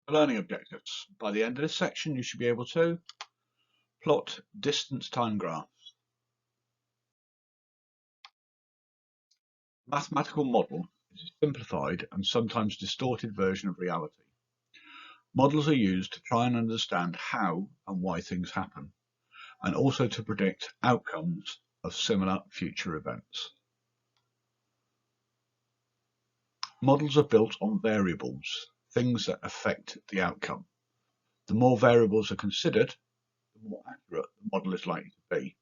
For learning objectives. By the end of this section, you should be able to plot distance time graphs. Mathematical model is a simplified and sometimes distorted version of reality. Models are used to try and understand how and why things happen, and also to predict outcomes of similar future events. Models are built on variables, things that affect the outcome. The more variables are considered, the more accurate the model is likely to be.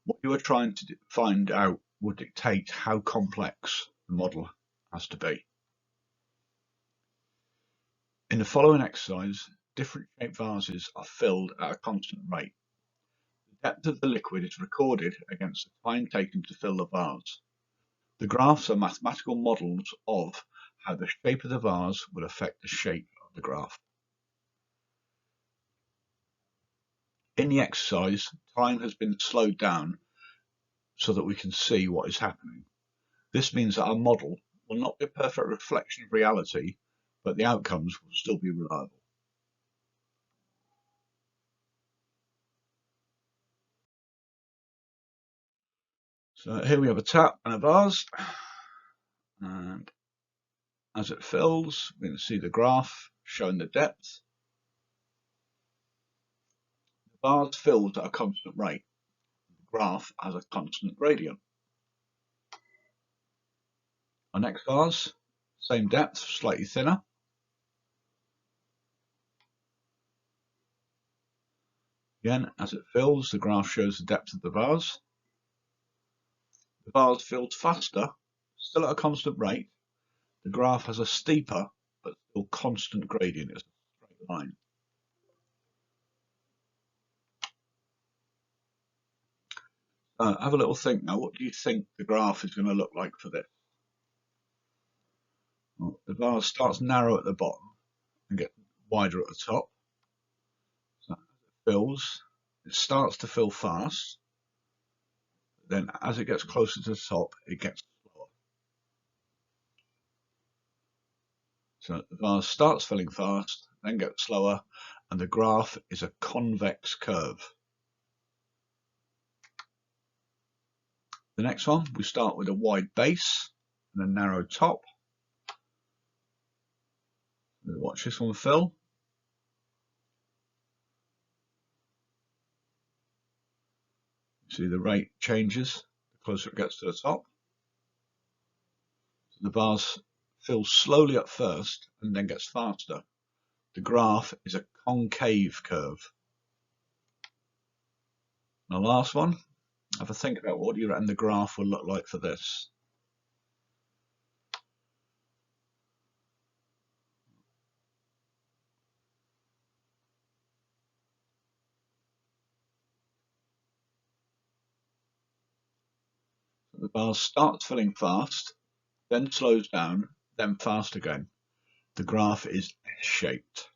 What you are trying to find out will dictate how complex the model has to be. In the following exercise, different shaped vases are filled at a constant rate. The depth of the liquid is recorded against the time taken to fill the vase. The graphs are mathematical models of how the shape of the vase will affect the shape of the graph. In the exercise, time has been slowed down so that we can see what is happening. This means that our model will not be a perfect reflection of reality, but the outcomes will still be reliable. So here we have a tap and a vase, and as it fills, we can see the graph showing the depth. The vase fills at a constant rate. The graph has a constant gradient. Our next vase, same depth, slightly thinner. Again, as it fills, the graph shows the depth of the vase. The vase fills faster, still at a constant rate. The graph has a steeper but still constant gradient. It's a straight line. Have a little think now. What do you think the graph is going to look like for this? Well, the vase starts narrow at the bottom and gets wider at the top. So as it fills, it starts to fill fast. Then as it gets closer to the top, it gets slower. So the vase starts filling fast, then gets slower, and the graph is a convex curve. The next one, we start with a wide base and a narrow top. We'll watch this one fill. See the rate changes the closer it gets to the top. The vase fills slowly at first and then gets faster. The graph is a concave curve. And the last one, have a think about what you reckon the graph will look like for this. The vase starts filling fast, then slows down, then fast again. The graph is S-shaped.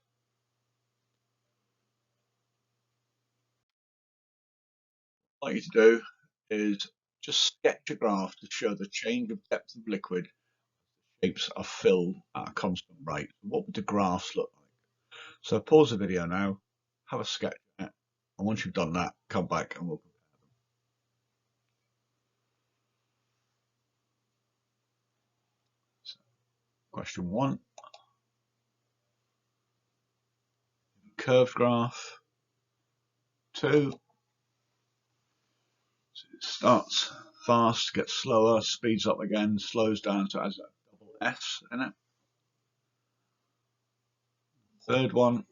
What I'd like you to do is just sketch a graph to show the change of depth of liquid. Shapes are filled at a constant rate. What would the graphs look like? So pause the video now, have a sketch of it, and once you've done that, come back and we'll compare them. So, question 1. Curved graph. 2. So it starts fast, gets slower, speeds up again, slows down, so it has a double S in it. Third one,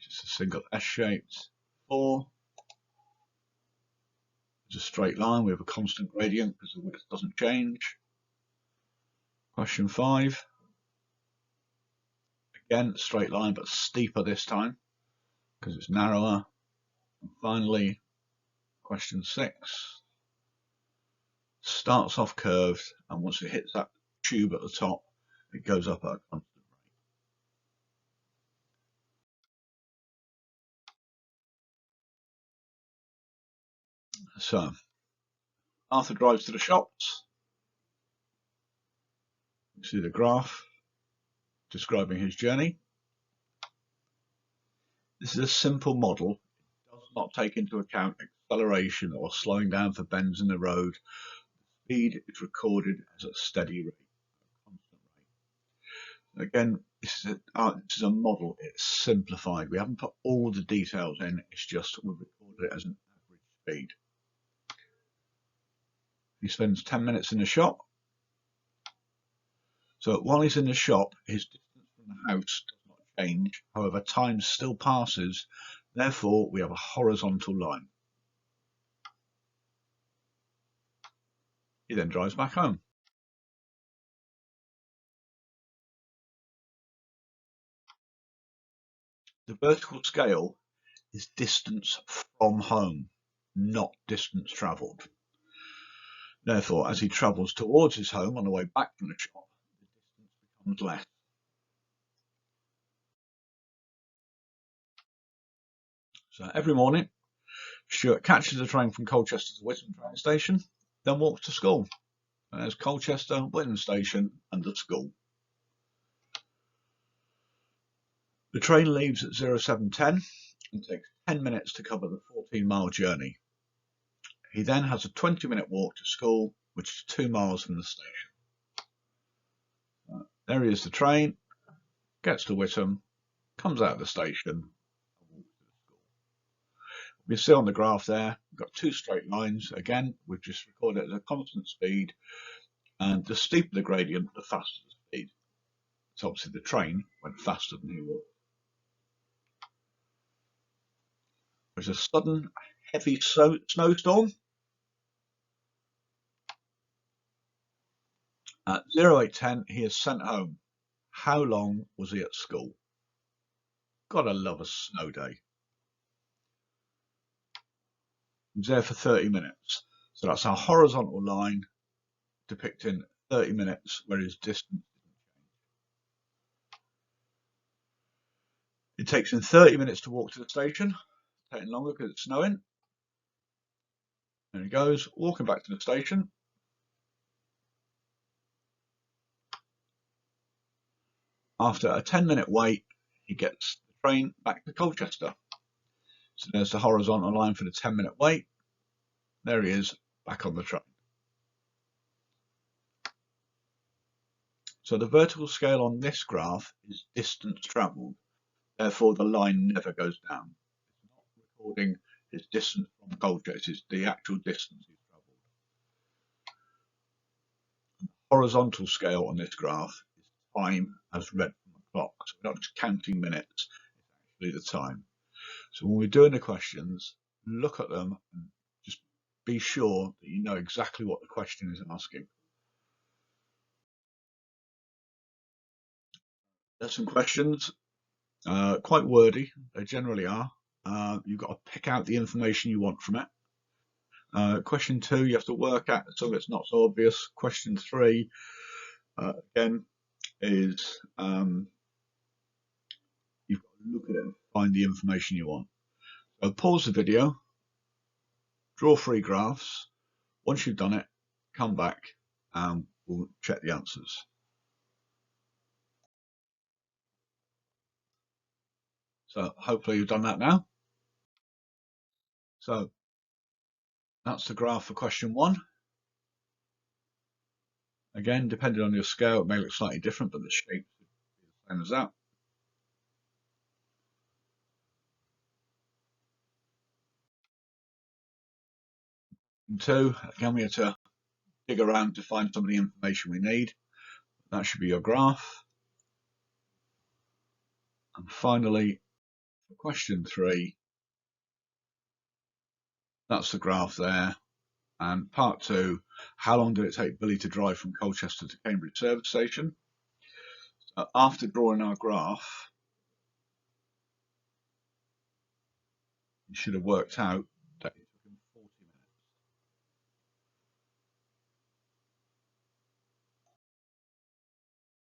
just a single S-shaped. 4, it's a straight line with a constant gradient because the width doesn't change. Question 5, again straight line but steeper this time because it's narrower. And finally, question 6, starts off curved and once it hits that tube at the top, it goes up at a constant rate. So Arthur drives to the shops. You see the graph. describing his journey. This is a simple model. It does not take into account acceleration or slowing down for bends in the road. The speed is recorded as a steady rate, a constant rate. Again, this is a model. It's simplified. We haven't put all the details in. It's just we've recorded it as an average speed. He spends 10 minutes in the shop. So while he's in the shop, his distance from the house does not change. However, time still passes. Therefore, we have a horizontal line. He then drives back home. The vertical scale is distance from home, not distance travelled. Therefore, as he travels towards his home on the way back from the shop, the distance becomes less. So every morning, Stuart catches the train from Colchester to Witham train station, then walks to school. And there's Colchester, Witham station, and the school. The train leaves at 07:10 and takes 10 minutes to cover the 14-mile journey. He then has a 20-minute walk to school, which is 2 miles from the station. There he is, the train, gets to Witham, comes out of the station, and walks to the school. We see on the graph there, we've got 2 straight lines. Again, we've just recorded it as a constant speed, and the steeper the gradient, the faster the speed. So obviously the train went faster than he walked. There's a sudden heavy snowstorm. At 08:10, he is sent home. How long was he at school? Gotta love a snow day. He was there for 30 minutes. So that's our horizontal line depicting 30 minutes where his distance didn't change. It takes him 30 minutes to walk to the station, taking longer because it's snowing. There he goes, walking back to the station. After a 10-minute wait, he gets the train back to Colchester. So there's the horizontal line for the 10-minute wait. There he is, back on the train. So the vertical scale on this graph is distance travelled. Therefore, the line never goes down. It's not recording his distance from Colchester, it's the actual distance he's travelled. The horizontal scale on this graph is time as read from the clock. So we're not just counting minutes, it's actually the time. So when we're doing the questions, look at them and just be sure that you know exactly what the question is asking. There's some questions, quite wordy, they generally are. You've got to pick out the information you want from it. Question 2, you have to work out some of it's not so obvious. Question 3, again, is you've got to look at it and find the information you want. So pause the video, draw 3 graphs. Once you've done it, come back and we'll check the answers. So hopefully you've done that now. So that's the graph for question 1. Again, depending on your scale, it may look slightly different, but the shape is the same as that. And 2, again, we have to dig around to find some of the information we need. That should be your graph. And finally, for question 3, that's the graph there. And part 2, how long did it take Billy to drive from Colchester to Cambridge service station? So after drawing our graph, you should have worked out that it took him 40 minutes.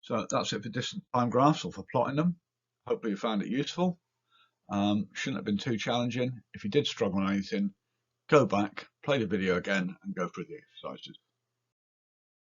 So that's it for distance time graphs or for plotting them. Hopefully you found it useful. Shouldn't have been too challenging. If you did struggle on anything, go back, play the video again and go through the exercises.